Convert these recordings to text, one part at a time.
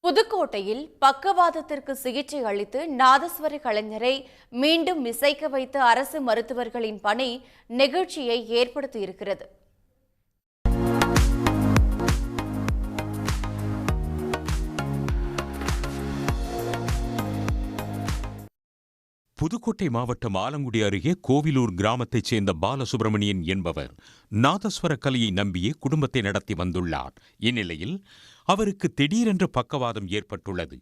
புதுக்கோட்டையில் பக்கவாதத்திற்கு சிகிச்சை அளித்து நாதஸ்வர கலைஞரை மீண்டும் இசைக்க வைத்த அரசு மருத்துவர்களின் பணி நெகிழ்ச்சியை ஏற்படுத்தியிருக்கிறது. புதுக்கோட்டை மாவட்டம் ஆலங்குடி அருகே கோவிலூர் கிராமத்தைச் சேர்ந்த பாலசுப்பிரமணியன் என்பவர் நாதஸ்வர கலையை நம்பியே குடும்பத்தை நடத்தி வந்துள்ளார். இந்நிலையில் அவருக்கு திடீரென்று பக்கவாதம் ஏற்பட்டுள்ளது.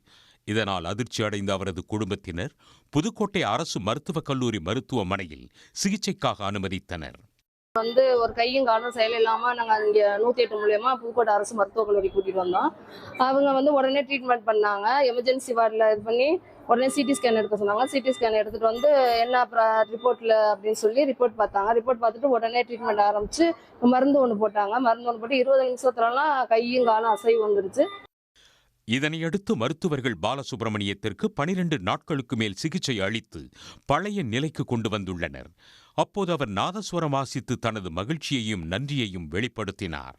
இதனால் அதிர்ச்சி அடைந்த அவரது குடும்பத்தினர் புதுக்கோட்டை அரசு மருத்துவக் கல்லூரி மருத்துவமனையில் சிகிச்சைக்காக அனுமதித்தனர். ஒரு கையும் காலும் செயல் இல்லாமல் நாங்கள் இங்கே 108 மூலியமாக புதுக்கோட்டை அரசு மருத்துவக் கல்லூரி கூட்டிகிட்டு வந்தோம். அவங்க உடனே ட்ரீட்மெண்ட் பண்ணாங்க. எமர்ஜென்சி வார்டில் இது பண்ணி உடனே சிடி ஸ்கேன் எடுக்க சொன்னாங்க. சிடி ஸ்கேன் எடுத்துகிட்டு வந்து என்ன ரிப்போர்ட்டில் அப்படின்னு சொல்லி ரிப்போர்ட் பார்த்தாங்க. ரிப்போர்ட் பார்த்துட்டு உடனே ட்ரீட்மெண்ட் ஆரம்பித்து மருந்து ஒன்று போட்டாங்க. மருந்து ஒன்று போட்டு 20 நிமிஷத்துலலாம் கையும் காலும் அசைவு வந்துருச்சு. இதனையடுத்து மருத்துவர்கள் பாலசுப்பிரமணியத்திற்கு 12 நாட்களுக்கு மேல் சிகிச்சை அளித்து பழைய நிலைக்கு கொண்டு வந்துள்ளனர். அப்போது அவர் நாதஸ்வரம் வாசித்து தனது மகிழ்ச்சியையும் நன்றியையும் வெளிப்படுத்தினார்.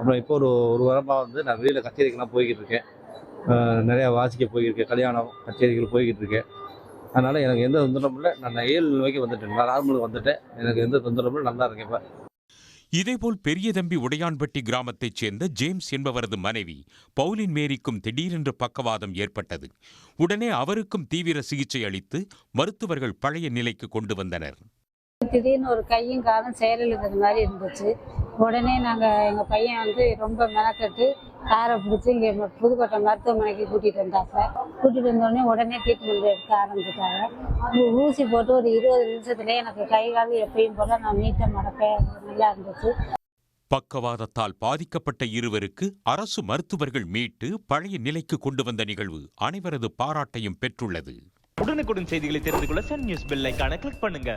அப்புறம் இப்போ ஒரு வாரமாக நான் வெளியில் கச்சேரிக்கெல்லாம் போய்கிட்டு இருக்கேன். நிறையா வாசிக்க போய்கிருக்கேன். கல்யாணம் கச்சேரிகள் போய்கிட்டு இருக்கேன். அதனால் எனக்கு எந்த தொந்தரவும் இல்லை. நான் 7 நிலைக்கு வந்துட்டேன். நான் நார்மலுக்கு வந்துட்டேன். எனக்கு எந்த தொந்தரவும் இல்லை. நல்லா இருக்கேன் இப்போ. இதேபோல் பெரியதம்பி உடையான்பட்டி கிராமத்தைச் சேர்ந்த ஜேம்ஸ் என்பவரது மனைவி பவுலின் மேரிக்கும் திடீரென்று பக்கவாதம் ஏற்பட்டது. உடனே அவருக்கும் தீவிர சிகிச்சை அளித்து மருத்துவர்கள் பழைய நிலைக்கு கொண்டு வந்தனர். திடீர்னு ஒரு கையும் காலும் செயலிழந்தது மாதிரி இருந்துச்சு. உடனே எங்கள் பையன் ரொம்ப மெனக்கட்டு காரை பிடிச்சி இங்கே புதுக்கோட்டை மருத்துவமனைக்கு கூட்டிகிட்டு வந்தோடனே உடனே ட்ரீட்மெண்ட் எடுக்க ஆரம்பிச்சிட்டாங்க. ஊசி போட்டு ஒரு 20 நிமிஷத்துலேயே எனக்கு கை கால் எப்பயும் போல நான் நீட்ட மடப்பேன். நல்லா இருந்துச்சு. பக்கவாதத்தால் பாதிக்கப்பட்ட இருவருக்கு அரசு மருத்துவர்கள் மீட்டு பழைய நிலைக்கு கொண்டு வந்த நிகழ்வு அனைவரது பாராட்டையும் பெற்றுள்ளது. உடனுக்குடன் செய்திகளை தெரிந்து கொள்ள சன் நியூஸ் பெல் ஐகானை கிளிக் பண்ணுங்க.